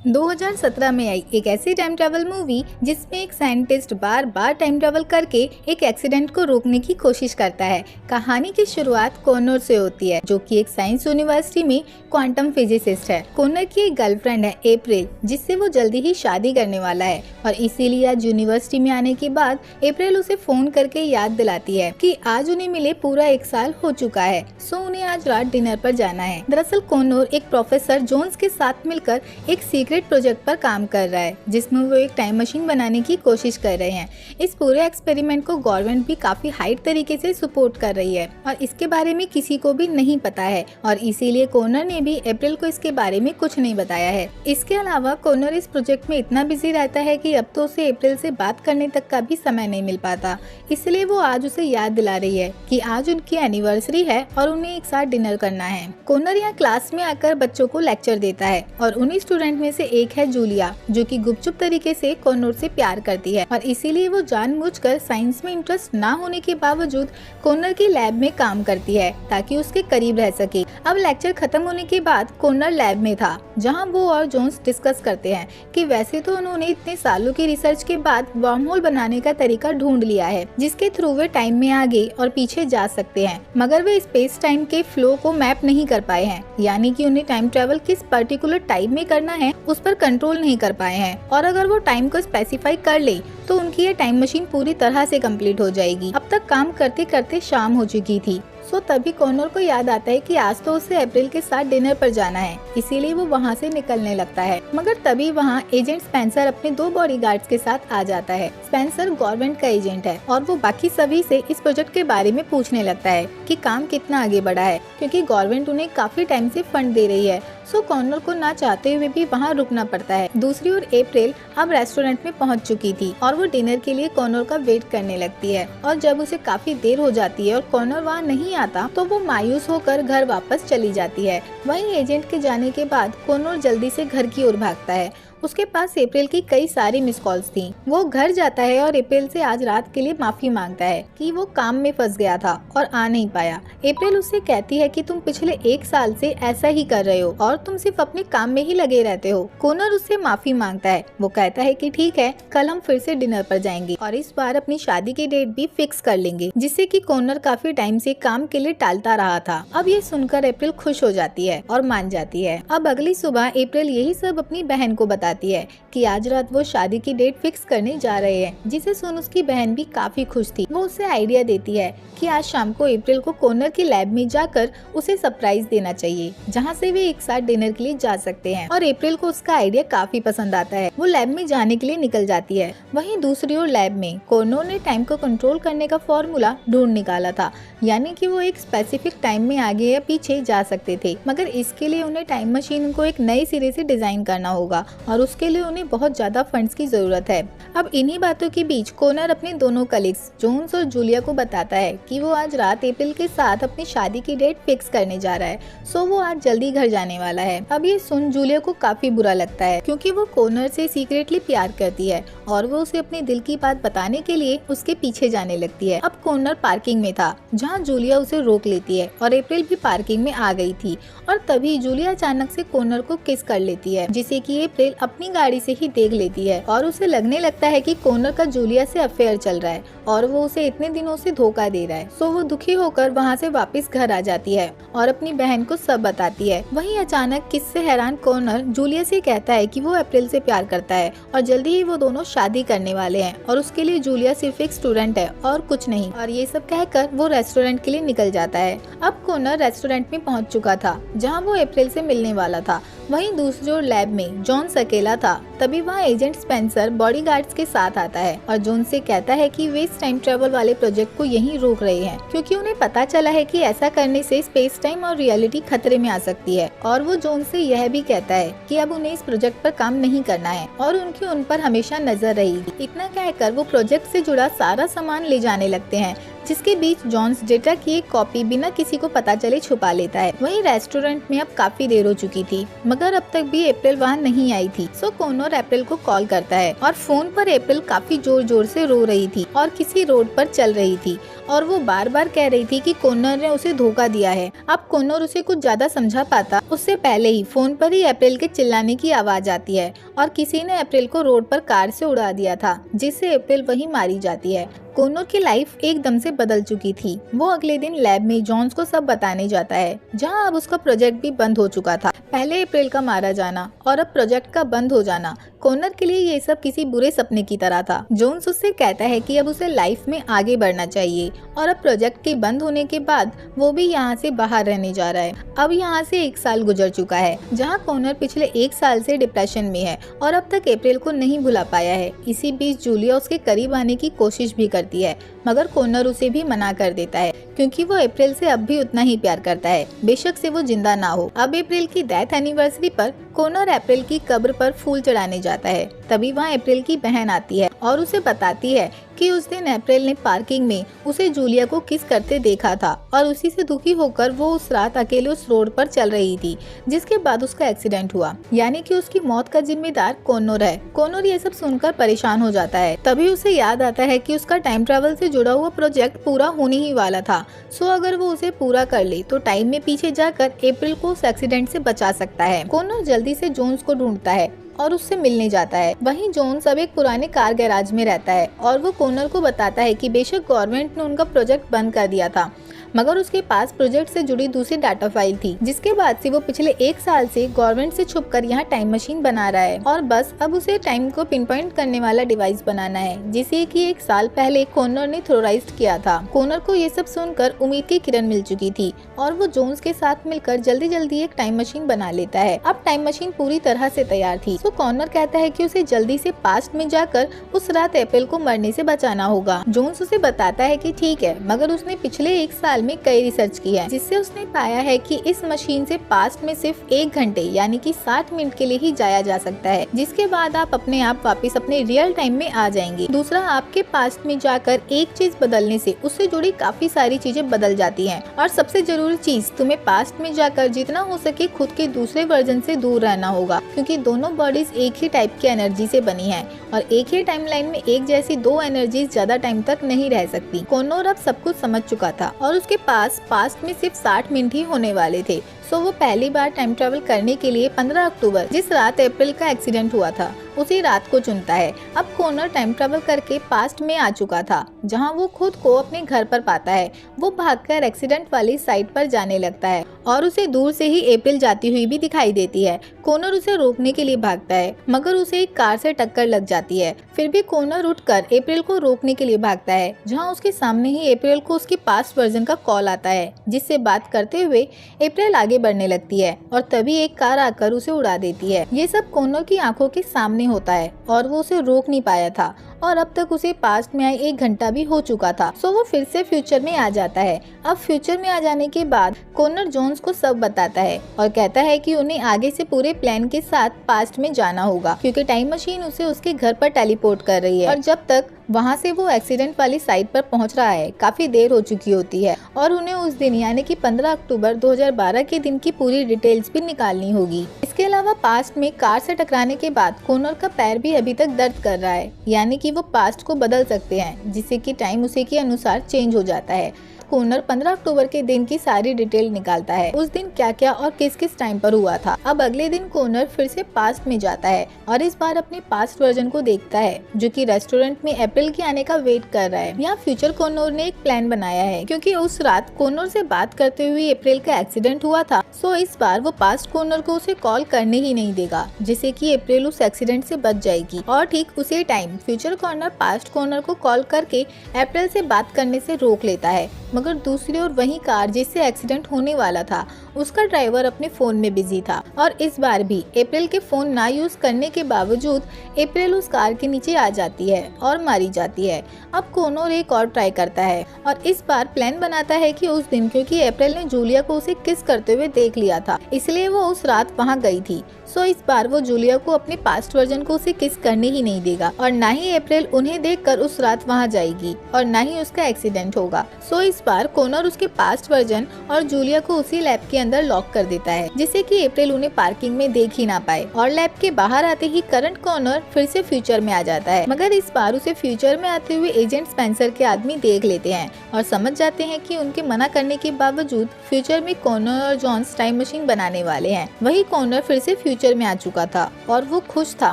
2017 में आई एक ऐसी टाइम ट्रैवल मूवी जिसमें एक साइंटिस्ट बार बार टाइम ट्रैवल करके एक एक्सीडेंट को रोकने की कोशिश करता है। कहानी की शुरुआत कॉनर से होती है, जो कि एक साइंस यूनिवर्सिटी में क्वांटम फिजिसिस्ट है। कॉनर की एक गर्लफ्रेंड है अप्रैल, जिससे वो जल्दी ही शादी करने वाला है और इसीलिए आज यूनिवर्सिटी में आने के बाद अप्रैल उसे फोन करके याद दिलाती है कि आज उन्हें मिले पूरा 1 साल हो चुका है, सो उन्हें आज रात डिनर पर जाना है। दरअसल कॉनर एक प्रोफेसर जोन्स के साथ मिलकर एक सीक्रेट प्रोजेक्ट पर काम कर रहा है, जिसमें वो एक टाइम मशीन बनाने की कोशिश कर रहे हैं। इस पूरे एक्सपेरिमेंट को गवर्नमेंट भी काफी हाइट तरीके से सपोर्ट कर रही है और इसके बारे में किसी को भी नहीं पता है और इसीलिए कॉनर ने भी अप्रैल को इसके बारे में कुछ नहीं बताया है। इसके अलावा कॉनर इस प्रोजेक्ट में इतना बिजी रहता है कि अब तो उसे अप्रैल से बात करने तक का भी समय नहीं मिल पाता, इसलिए वो आज उसे याद दिला रही है कि आज उनकी एनिवर्सरी है और उन्हें एक साथ डिनर करना है। कॉनर यहाँ क्लास में आकर बच्चों को लेक्चर देता है और उन्हीं स्टूडेंट में से एक है जूलिया, जो कि गुपचुप तरीके से कॉनर से प्यार करती है और इसीलिए वो जानबूझकर साइंस में इंटरेस्ट ना होने के बावजूद कॉनर की लैब में काम करती है ताकि उसके करीब रह सके। अब लेक्चर खत्म होने के बाद कॉनर लैब में था, जहां वो और जोन्स डिस्कस करते हैं कि वैसे तो उन्होंने इतने सालों की रिसर्च के बाद वर्म होल बनाने का तरीका ढूंढ लिया है, जिसके थ्रू वे टाइम में आगे और पीछे जा सकते हैं, मगर वे स्पेस टाइम के फ्लो को मैप नहीं कर पाए हैं, यानी कि उन्हें टाइम ट्रेवल किस पर्टिकुलर टाइम में करना है उस पर कंट्रोल नहीं कर पाए हैं। और अगर वो टाइम को स्पेसिफाई कर ले तो उनकी ये टाइम मशीन पूरी तरह से कंप्लीट हो जाएगी। अब तक काम करते करते शाम हो चुकी थी, सो तभी कॉनर को याद आता है कि आज तो उसे अप्रैल के साथ डिनर पर जाना है, इसीलिए वो वहाँ से निकलने लगता है। मगर तभी वहाँ एजेंट स्पेंसर अपने 2 बॉडीगार्ड्स के साथ आ जाता है। स्पेंसर गवर्नमेंट का एजेंट है और वो बाकी सभी से इस प्रोजेक्ट के बारे में पूछने लगता है कि काम कितना आगे बढ़ा है, क्योंकि गवर्नमेंट उन्हें काफी टाइम से फंड दे रही है। सो कॉनर को ना चाहते हुए भी वहाँ रुकना पड़ता है। दूसरी ओर अप्रैल अब रेस्टोरेंट में पहुँच चुकी थी और वो डिनर के लिए कॉनर का वेट करने लगती है और जब उसे काफी देर हो जाती है और कॉनर वहाँ नहीं आता तो वो मायूस होकर घर वापस चली जाती है। वहीं एजेंट के जाने के बाद कॉनर जल्दी से घर की ओर भागता है। उसके पास अप्रैल की कई सारी मिस कॉल्स थी। वो घर जाता है और अप्रैल से आज रात के लिए माफी मांगता है कि वो काम में फंस गया था और आ नहीं पाया। अप्रैल उससे कहती है कि तुम पिछले 1 साल से ऐसा ही कर रहे हो और तुम सिर्फ अपने काम में ही लगे रहते हो। कॉनर उससे माफी मांगता है। वो कहता है कि ठीक है, कल हम फिर से डिनर पर जाएंगे और इस बार अपनी शादी की डेट भी फिक्स कर लेंगे, जिससे कि कॉनर काफी टाइम से काम के लिए टालता रहा था। अब ये सुनकर अप्रैल खुश हो जाती है और मान जाती है। अब अगली सुबह अप्रैल यही सब अपनी बहन को बताती है कि आज रात वो शादी की डेट फिक्स करने जा रहे हैं, जिसे सुन उसकी बहन भी काफी खुश थी। वो उसे आइडिया देती है कि आज शाम को अप्रैल को कॉनर की लैब में जाकर उसे सरप्राइज देना चाहिए, जहां से वे एक साथ डिनर के लिए जा सकते हैं और अप्रैल को उसका आइडिया काफी पसंद आता है। वो लैब में जाने के लिए निकल जाती है। वहीं दूसरी ओर लैब में कॉनर ने टाइम को कंट्रोल करने का फॉर्मूला ढूंढ निकाला था, यानी कि वो एक स्पेसिफिक टाइम में आगे या पीछे जा सकते थे, मगर इसके लिए उन्हें टाइम मशीन को एक नए सिरे से डिजाइन करना होगा और उसके लिए उन्हें बहुत ज्यादा फंड्स की जरूरत है। अब इन्हीं बातों के बीच कॉनर अपने दोनों कलीग्स जोन्स और जूलिया को बताता है कि वो आज रात अप्रैल के साथ अपनी शादी की डेट फिक्स करने जा रहा है, सो वो आज जल्दी घर जाने वाला है। अब ये सुन जूलिया को काफी बुरा लगता है, क्योंकि वो कॉनर से सीक्रेटली प्यार करती है और वो उसे अपने दिल की बात बताने के लिए उसके पीछे जाने लगती है। अब कॉनर पार्किंग में था, जहाँ जूलिया उसे रोक लेती है और अप्रैल भी पार्किंग में आ गई थी और तभी जूलिया अचानक से कॉनर को किस कर लेती है, जिसे कि अप्रैल अपनी गाड़ी से ही देख लेती है और उसे लगने लगता है कि कॉनर का जूलिया से अफेयर चल रहा है और वो उसे इतने दिनों से धोखा दे रहा है। सो वो दुखी होकर वहाँ से वापस घर आ जाती है और अपनी बहन को सब बताती है। वहीं अचानक किस से हैरान कॉनर जूलिया से कहता है कि वो अप्रैल से प्यार करता है और जल्दी ही वो दोनों शादी करने वाले हैं और उसके लिए जूलिया सिर्फ एक स्टूडेंट है और कुछ नहीं। और ये सब कहकर वो रेस्टोरेंट के लिए निकल जाता है। अब कॉनर रेस्टोरेंट में पहुँच चुका था, जहाँ वो अप्रैल से मिलने वाला था। वहीं दूसरी ओर लैब में जॉन्स अकेला था। तभी वहाँ एजेंट स्पेंसर बॉडीगार्ड्स के साथ आता है और जॉन से कहता है कि वे इस टाइम ट्रेवल वाले प्रोजेक्ट को यहीं रोक रहे हैं, क्योंकि उन्हें पता चला है कि ऐसा करने से स्पेस टाइम और रियलिटी खतरे में आ सकती है। और वो जॉन से यह भी कहता है कि अब उन्हें इस प्रोजेक्ट पर काम नहीं करना है और उनकी उन पर हमेशा नजर रहेगी। इतना कहकर वो प्रोजेक्ट से जुड़ा सारा सामान ले जाने लगते हैं, जिसके बीच जॉन्स डेटा की एक कॉपी बिना किसी को पता चले छुपा लेता है। वहीं रेस्टोरेंट में अब काफी देर हो चुकी थी, मगर अब तक भी अप्रैल वहाँ नहीं आई थी। सो कॉनर अप्रैल को कॉल करता है और फोन पर अप्रैल काफी जोर जोर से रो रही थी और किसी रोड पर चल रही थी और वो बार बार कह रही थी कि कॉनर ने उसे धोखा दिया है। अब कॉनर उसे कुछ ज्यादा समझा पाता उससे पहले ही फोन पर ही अप्रैल के चिल्लाने की आवाज आती है और किसी ने अप्रैल को रोड पर कार से उड़ा दिया था, जिससे अप्रैल वहीं मारी जाती है। कॉनर की लाइफ एकदम से बदल चुकी थी। वो अगले दिन लैब में जॉन्स को सब बताने जाता है, जहां अब उसका प्रोजेक्ट भी बंद हो चुका था। पहले अप्रैल का मारा जाना और अब प्रोजेक्ट का बंद हो जाना कॉनर के लिए ये सब किसी बुरे सपने की तरह था। जॉन्स उससे कहता है कि अब उसे लाइफ में आगे बढ़ना चाहिए और अब प्रोजेक्ट के बंद होने के बाद वो भी यहाँ से बाहर रहने जा रहा है। अब यहाँ से 1 साल गुजर चुका है, जहाँ कॉनर पिछले 1 साल से डिप्रेशन में है और अब तक अप्रैल को नहीं भुला पाया है। इसी बीच जूलिया उसके करीब आने की कोशिश भी करती है, मगर कॉनर उसे भी मना कर देता है क्योंकि वो अप्रैल से अब भी उतना ही प्यार करता है, बेशक से वो जिंदा ना हो। अब अप्रैल की डेथ एनिवर्सरी पर कॉनर अप्रैल की कब्र पर फूल चढ़ाने जाता है। तभी वहाँ अप्रैल की बहन आती है और उसे बताती है कि उस दिन अप्रैल ने पार्किंग में उसे जूलिया को किस करते देखा था और उसी से दुखी होकर वो उस रात अकेले उस रोड पर चल रही थी, जिसके बाद उसका एक्सीडेंट हुआ, यानी कि उसकी मौत का जिम्मेदार कॉनर है। कॉनर ये सब सुनकर परेशान हो जाता है। तभी उसे याद आता है कि उसका टाइम ट्रेवल से जुड़ा हुआ प्रोजेक्ट पूरा होने ही वाला था। सो अगर वो उसे पूरा कर ले तो टाइम में पीछे जाकर अप्रैल को उस एक्सीडेंट से बचा सकता है। कॉनर जल्दी से जोन्स को ढूंढता है और उससे मिलने जाता है। वहीं जोन्स अब एक पुराने कार गैराज में रहता है और वो कॉनर को बताता है कि बेशक गवर्नमेंट ने उनका प्रोजेक्ट बंद कर दिया था, मगर उसके पास प्रोजेक्ट से जुड़ी दूसरी डाटा फाइल थी, जिसके बाद से वो पिछले 1 साल से गवर्नमेंट से छुपकर यहाँ टाइम मशीन बना रहा है और बस अब उसे टाइम को पिन पॉइंट करने वाला डिवाइस बनाना है, जिसे कि 1 साल पहले कॉनर ने थ्योराइज्ड किया था। कॉनर को ये सब सुनकर उम्मीद की किरण मिल चुकी थी और वो जोन्स के साथ मिलकर जल्दी जल्दी एक टाइम मशीन बना लेता है। अब टाइम मशीन पूरी तरह से तैयार थी। तो कॉनर कहता है कि उसे जल्दी से पास्ट में जाकर उस रात अप्रैल को मरने से बचाना होगा। जोन्स उसे बताता है कि ठीक है, मगर उसने पिछले 1 साल में कई रिसर्च की है, जिससे उसने पाया है कि इस मशीन से पास्ट में सिर्फ 1 घंटे यानी कि 60 मिनट के लिए ही जाया जा सकता है, जिसके बाद आप अपने आप वापस अपने रियल टाइम में आ जाएंगे। दूसरा, आपके पास्ट में जाकर एक चीज बदलने से उससे जुड़ी काफी सारी चीजें बदल जाती हैं। और सबसे जरूरी चीज, तुम्हें पास्ट में जाकर जितना हो सके खुद के दूसरे वर्जन से दूर रहना होगा, क्योंकि दोनों बॉडीज एक ही टाइप की एनर्जी से बनी है और एक ही टाइमलाइन में एक जैसी 2 एनर्जीज ज्यादा टाइम तक नहीं रह सकती। कॉनर अब सब कुछ समझ चुका था और उसके पास्ट में सिर्फ 60 मिनट ही होने वाले थे। सो वो पहली बार टाइम ट्रेवल करने के लिए 15 अक्टूबर, जिस रात अप्रैल का एक्सीडेंट हुआ था, उसी रात को चुनता है। अब कॉनर टाइम ट्रेवल करके पास्ट में आ चुका था, जहां वो खुद को अपने घर पर पाता है। वो भागकर एक्सीडेंट वाली साइड पर जाने लगता है और उसे दूर से ही अप्रैल जाती हुई भी दिखाई देती है। कॉनर उसे रोकने के लिए भागता है, मगर उसे एक कार से टक्कर लग जाती है। फिर भी कॉनर उठकर अप्रैल को रोकने के लिए भागता है, जहाँ उसके सामने ही अप्रैल को उसके पास्ट वर्जन का कॉल आता है, जिससे बात करते हुए अप्रैल आगे बढ़ने लगती है और तभी एक कार आकर उसे उड़ा देती है। ये सब कॉनर की आंखों के सामने होता है और वो उसे रोक नहीं पाया था और अब तक उसे पास्ट में आए 1 घंटा भी हो चुका था। सो वो फिर से फ्यूचर में आ जाता है। अब फ्यूचर में आ जाने के बाद कॉनर जोन्स को सब बताता है और कहता है कि उन्हें आगे से पूरे प्लान के साथ पास्ट में जाना होगा, क्योंकि टाइम मशीन उसे उसके घर पर टेलीपोर्ट कर रही है और जब तक वहाँ से वो एक्सीडेंट वाली साइट पर पहुँच रहा है, काफी देर हो चुकी होती है और उन्हें उस दिन यानी कि 15 अक्टूबर 2012 के दिन की पूरी डिटेल्स भी निकालनी होगी। इसके अलावा पास्ट में कार से टकराने के बाद कॉनर का पैर भी अभी तक दर्द कर रहा है, यानी कि वो पास्ट को बदल सकते हैं, जिससे कि टाइम उसी के अनुसार चेंज हो जाता है। कॉनर 15 अक्टूबर के दिन की सारी डिटेल निकालता है, उस दिन क्या क्या और किस किस टाइम पर हुआ था। अब अगले दिन कॉनर फिर से पास्ट में जाता है और इस बार अपने पास्ट वर्जन को देखता है, जो कि रेस्टोरेंट में अप्रैल के आने का वेट कर रहा है। यहाँ फ्यूचर कॉनर ने एक प्लान बनाया है, क्योंकि उस रात कॉनर से बात करते हुए अप्रैल का एक्सीडेंट हुआ था। सो इस बार वो पास्ट कॉनर को उसे कॉल करने ही नहीं देगा, जिससे कि अप्रैल उस एक्सीडेंट से बच जाएगी। और ठीक उसी time future Connor past Connor को कॉल करके अप्रैल से बात करने से रोक लेता है, मगर दूसरी ओर वही कार जिससे एक्सीडेंट होने वाला था, उसका ड्राइवर अपने फोन में बिजी था और इस बार भी अप्रैल के फोन ना यूज करने के बावजूद अप्रैल उस कार के नीचे आ जाती है और मारी जाती है। अब कॉनर एक और ट्राई करता है और इस बार प्लान बनाता है कि उस दिन क्योंकि अप्रैल ने जूलिया को उसे किस करते हुए देख लिया था, इसलिए वो उस रात वहाँ गई थी। सो इस बार वो जूलिया को अपने पास्ट वर्जन को उसे किस करने ही नहीं देगा और ना ही अप्रैल उन्हें देखकर उस रात वहाँ जाएगी और ना ही उसका एक्सीडेंट होगा। सो इस बार कॉनर उसके पास्ट वर्जन और जूलिया को उसी लैब के अंदर लॉक कर देता है, जिससे कि अप्रैल उन्हें पार्किंग में देख ही ना पाए। और लैब के बाहर आते ही करंट कॉनर फिर से फ्यूचर में आ जाता है, मगर इस बार उसे फ्यूचर में आते हुए एजेंट स्पेंसर के आदमी देख लेते हैं और समझ जाते हैं कि उनके मना करने के बावजूद फ्यूचर में कॉनर और जॉन्स टाइम मशीन बनाने वाले हैं। वही कॉनर फिर से फ्यूचर में आ चुका था और वो खुश था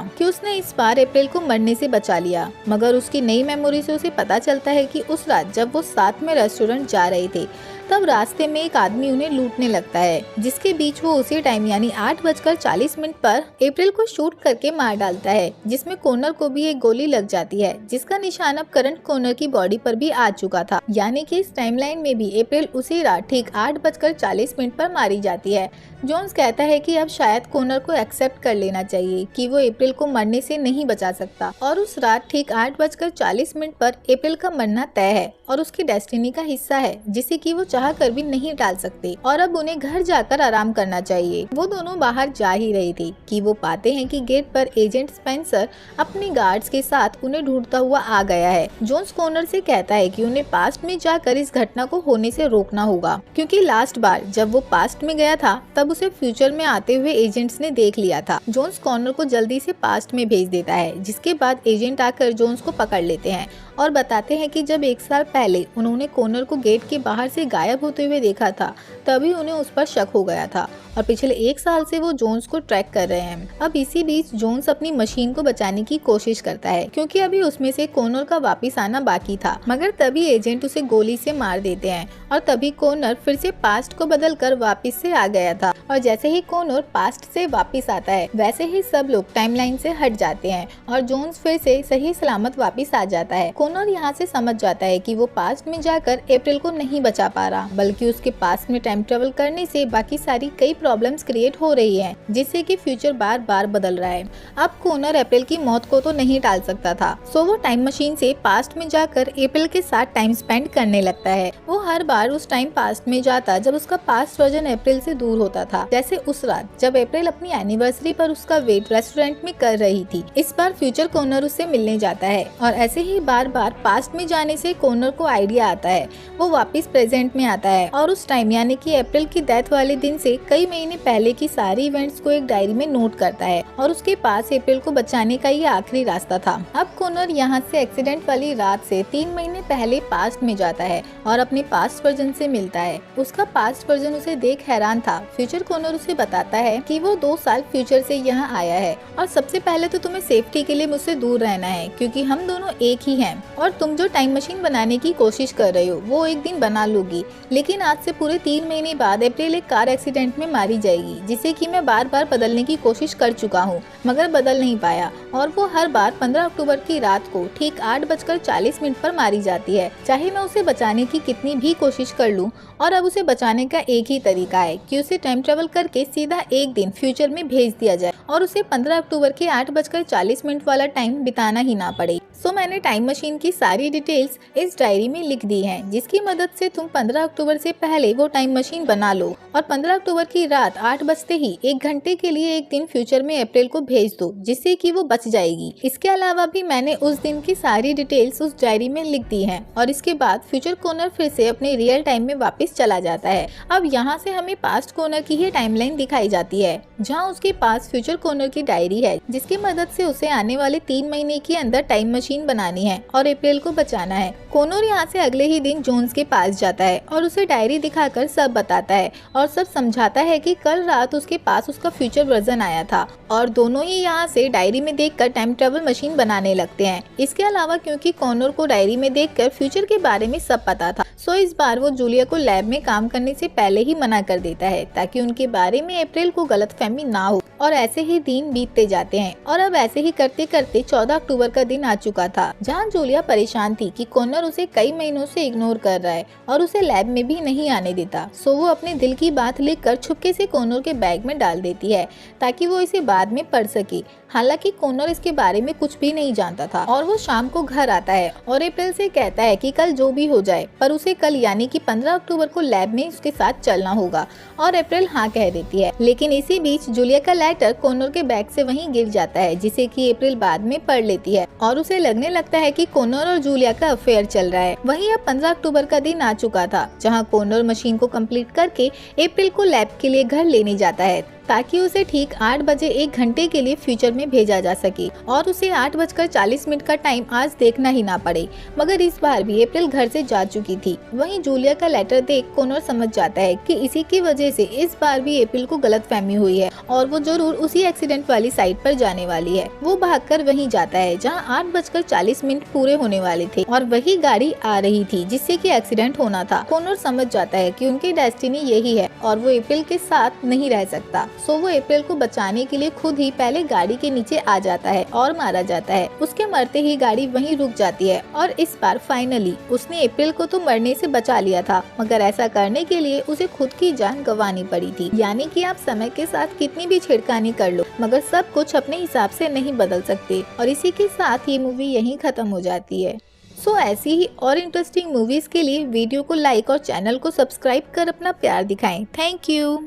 कि उसने इस बार अप्रैल को मरने से बचा लिया, मगर उसकी नई मेमोरी से उसे पता चलता है कि उस रात जब वो साथ में रेस्टोरेंट जा रहे थे तब रास्ते में एक आदमी उन्हें लूटने लगता है, जिसके बीच वो उसी टाइम यानी 8:40 पर अप्रैल को शूट करके मार डालता है, जिसमें कॉनर को भी एक गोली लग जाती है, जिसका निशान अब करंट कॉनर की बॉडी पर भी आ चुका था। यानी कि इस टाइमलाइन में भी अप्रैल उसी रात ठीक 8:40 पर मारी जाती है। जोन्स कहता है कि अब शायद कॉनर को एक्सेप्ट कर लेना चाहिए कि वो अप्रैल को मरने से नहीं बचा सकता और उस रात ठीक 8:40 पर अप्रैल का मरना तय है और उसकी डेस्टिनी का हिस्सा है, जिसे कि वो चाह कर भी नहीं टाल सकते और अब उन्हें घर जाकर आराम करना चाहिए। वो दोनों बाहर जा ही रहे थे कि वो पाते हैं कि गेट पर एजेंट स्पेंसर अपने गार्ड्स के साथ उन्हें ढूंढता हुआ आ गया है। जोन्स कॉनर से कहता है कि उन्हें पास्ट में जाकर इस घटना को होने से रोकना होगा, क्योंकि लास्ट बार जब वो पास्ट में गया था तब उसे फ्यूचर में आते हुए एजेंट्स ने देख लिया था। जोन्स कॉनर को जल्दी से पास्ट में भेज देता है, जिसके बाद एजेंट आकर जोन्स को पकड़ लेते हैं और बताते हैं कि जब 1 साल पहले उन्होंने कॉनर को गेट के बाहर से गायब होते हुए देखा था तभी उन्हें उस पर शक हो गया था और पिछले 1 साल से वो जोन्स को ट्रैक कर रहे हैं। अब इसी बीच जोन्स अपनी मशीन को बचाने की कोशिश करता है, क्योंकि अभी उसमें से कॉनर का वापस आना बाकी था, मगर तभी एजेंट उसे गोली से मार देते हैं और तभी कॉनर फिर से पास्ट को बदल कर वापिस से आ गया था। और जैसे ही कॉनर पास्ट से वापिस आता है वैसे ही सब लोग टाइमलाइन से हट जाते हैं और जोन्स फिर से सही सलामत वापिस आ जाता है। कॉनर यहाँ से समझ जाता है कि वो पास्ट में जाकर अप्रैल को नहीं बचा पा रहा, बल्कि उसके पास्ट में टाइम ट्रेवल करने से बाकी सारी कई प्रॉब्लम्स क्रिएट हो रही हैं, जिससे कि फ्यूचर बार बार बदल रहा है। अब कॉनर अप्रैल की मौत को तो नहीं टाल सकता था, सो वो टाइम मशीन से पास्ट में जाकर अप्रैल के साथ टाइम स्पेंड करने लगता है। वो हर बार उस टाइम पास्ट में जाता जब उसका पास्ट वर्जन अप्रैल से दूर होता था, जैसे उस रात जब अप्रैल अपनी एनिवर्सरी पर उसका वेट रेस्टोरेंट में कर रही थी। इस बार फ्यूचर कॉनर उससे मिलने जाता है और ऐसे ही बार बार पास्ट में जाने से कॉनर को आइडिया आता है। वो वापस प्रेजेंट में आता है और उस टाइम यानी कि अप्रैल की डेथ वाले दिन से कई महीने पहले की सारी इवेंट्स को एक डायरी में नोट करता है और उसके पास अप्रैल को बचाने का ये आखिरी रास्ता था। अब कॉनर यहाँ से एक्सीडेंट वाली रात से 3 महीने पहले पास्ट में जाता है और अपने पास्ट वर्जन से मिलता है। उसका पास्ट वर्जन उसे देख हैरान था। फ्यूचर कॉनर उसे बताता है कि वो 2 साल फ्यूचर से यहाँ आया है और सबसे पहले तो तुम्हें सेफ्टी के लिए मुझसे दूर रहना है, क्योंकि हम दोनों एक ही हैं और तुम जो टाइम मशीन बनाने की कोशिश कर रहे हो वो एक दिन बना लोगी, लेकिन आज से पूरे 3 महीने बाद अप्रैल एक कार एक्सीडेंट में मारी जाएगी, जिसे कि मैं बार बार बदलने की कोशिश कर चुका हूँ मगर बदल नहीं पाया और वो हर बार 15 अक्टूबर की रात को ठीक 8:40 पर मारी जाती है। चाहे मैं उसे बचाने की कितनी भी कोशिश कर लूँ, और अब उसे बचाने का एक ही तरीका है कि उसे टाइम ट्रेवल करके सीधा एक दिन फ्यूचर में भेज दिया जाए और उसे 15 अक्टूबर के 8:40 वाला टाइम बिताना ही ना पड़े। सो मैंने टाइम मशीन की सारी डिटेल्स इस डायरी में लिख दी हैं, जिसकी मदद से तुम 15 अक्टूबर से पहले वो टाइम मशीन बना लो और 15 अक्टूबर की रात 8 बजते ही 1 घंटे के लिए एक दिन फ्यूचर में अप्रैल को भेज दो, जिससे कि वो बच जाएगी। इसके अलावा भी मैंने उस दिन की सारी डिटेल्स उस डायरी में लिख दी हैं और इसके बाद फ्यूचर कॉर्नर फिर से अपने रियल टाइम में वापस चला जाता है। अब यहाँ से हमें पास्ट कॉर्नर की ही टाइमलाइन दिखाई जाती है, जहाँ उसके पास फ्यूचर कॉर्नर की डायरी है, जिसकी मदद से उसे आने वाले 3 महीने के अंदर टाइम मशीन बनानी है और अप्रैल को बचाना है। कॉर्नर यहाँ से अगले ही दिन जोन्स के पास जाता है और उसे डायरी दिखाकर सब बताता है और सब समझाता है कि कल रात उसके पास उसका फ्यूचर वर्जन आया था और दोनों ही यहाँ से डायरी में देखकर टाइम ट्रेवल मशीन बनाने लगते हैं। इसके अलावा क्योंकि कॉर्नर को डायरी में देखकर फ्यूचर के बारे में सब पता था, सो इस बार वो जूलिया को लैब में काम करने से पहले ही मना कर देता है ताकि उनके बारे में अप्रैल को गलतफहमी ना हो। और ऐसे ही दिन बीतते जाते हैं और अब ऐसे ही करते करते 14 अक्टूबर का दिन आ चुका था, जहां जूलिया परेशान थी कि कॉर्नर उसे कई महीनों से इग्नोर कर रहा है और उसे लैब में भी नहीं आने देता। सो वो अपने दिल की बात लिखकर छुपके से कॉर्नर के बैग में डाल देती है ताकि वो इसे बाद में पढ़ सके। हालांकि कॉर्नर इसके बारे में कुछ भी नहीं जानता था और वो शाम को घर आता है और अप्रैल से कहता है कि कल जो भी हो जाए पर उसे कल यानी कि 15 अक्टूबर को लैब में उसके साथ चलना होगा और अप्रैल हाँ कह देती है। लेकिन इसी बीच जूलिया का लैब लेटर कॉनर के बैग से वहीं गिर जाता है, जिसे कि अप्रैल बाद में पढ़ लेती है और उसे लगने लगता है कि कॉनर और जूलिया का अफेयर चल रहा है। वहीं अब 15 अक्टूबर का दिन आ चुका था, जहां कॉनर मशीन को कंप्लीट करके अप्रैल को लैब के लिए घर लेने जाता है ताकि उसे ठीक 8 बजे 1 घंटे के लिए फ्यूचर में भेजा जा सके और उसे 8:40 का टाइम आज देखना ही ना पड़े। मगर इस बार भी अप्रैल घर से जा चुकी थी। वहीं जूलिया का लेटर देख कॉनर समझ जाता है कि इसी की वजह से इस बार भी अप्रैल को गलतफहमी हुई है और वो जरूर उसी एक्सीडेंट वाली साइट पर जाने वाली है। वो भागकर वहीं जाता है जहाँ 8:40 पूरे होने वाले थे और वही गाड़ी आ रही थी जिससे कि एक्सीडेंट होना था। कॉनर समझ जाता है कि उनकी डेस्टिनी यही है और वो अप्रैल के साथ नहीं रह सकता। सो वो अप्रैल को बचाने के लिए खुद ही पहले गाड़ी के नीचे आ जाता है और मारा जाता है। उसके मरते ही गाड़ी वहीं रुक जाती है और इस बार फाइनली उसने अप्रैल को तो मरने से बचा लिया था, मगर ऐसा करने के लिए उसे खुद की जान गंवानी पड़ी थी। यानी कि आप समय के साथ कितनी भी छेड़खानी कर लो, मगर सब कुछ अपने हिसाब से नहीं बदल सकते। और इसी के साथ ये मूवी यहीं खत्म हो जाती है। सो ऐसी ही और इंटरेस्टिंग मूवीज के लिए वीडियो को लाइक और चैनल को सब्सक्राइब कर अपना प्यार दिखाएं। Thank you.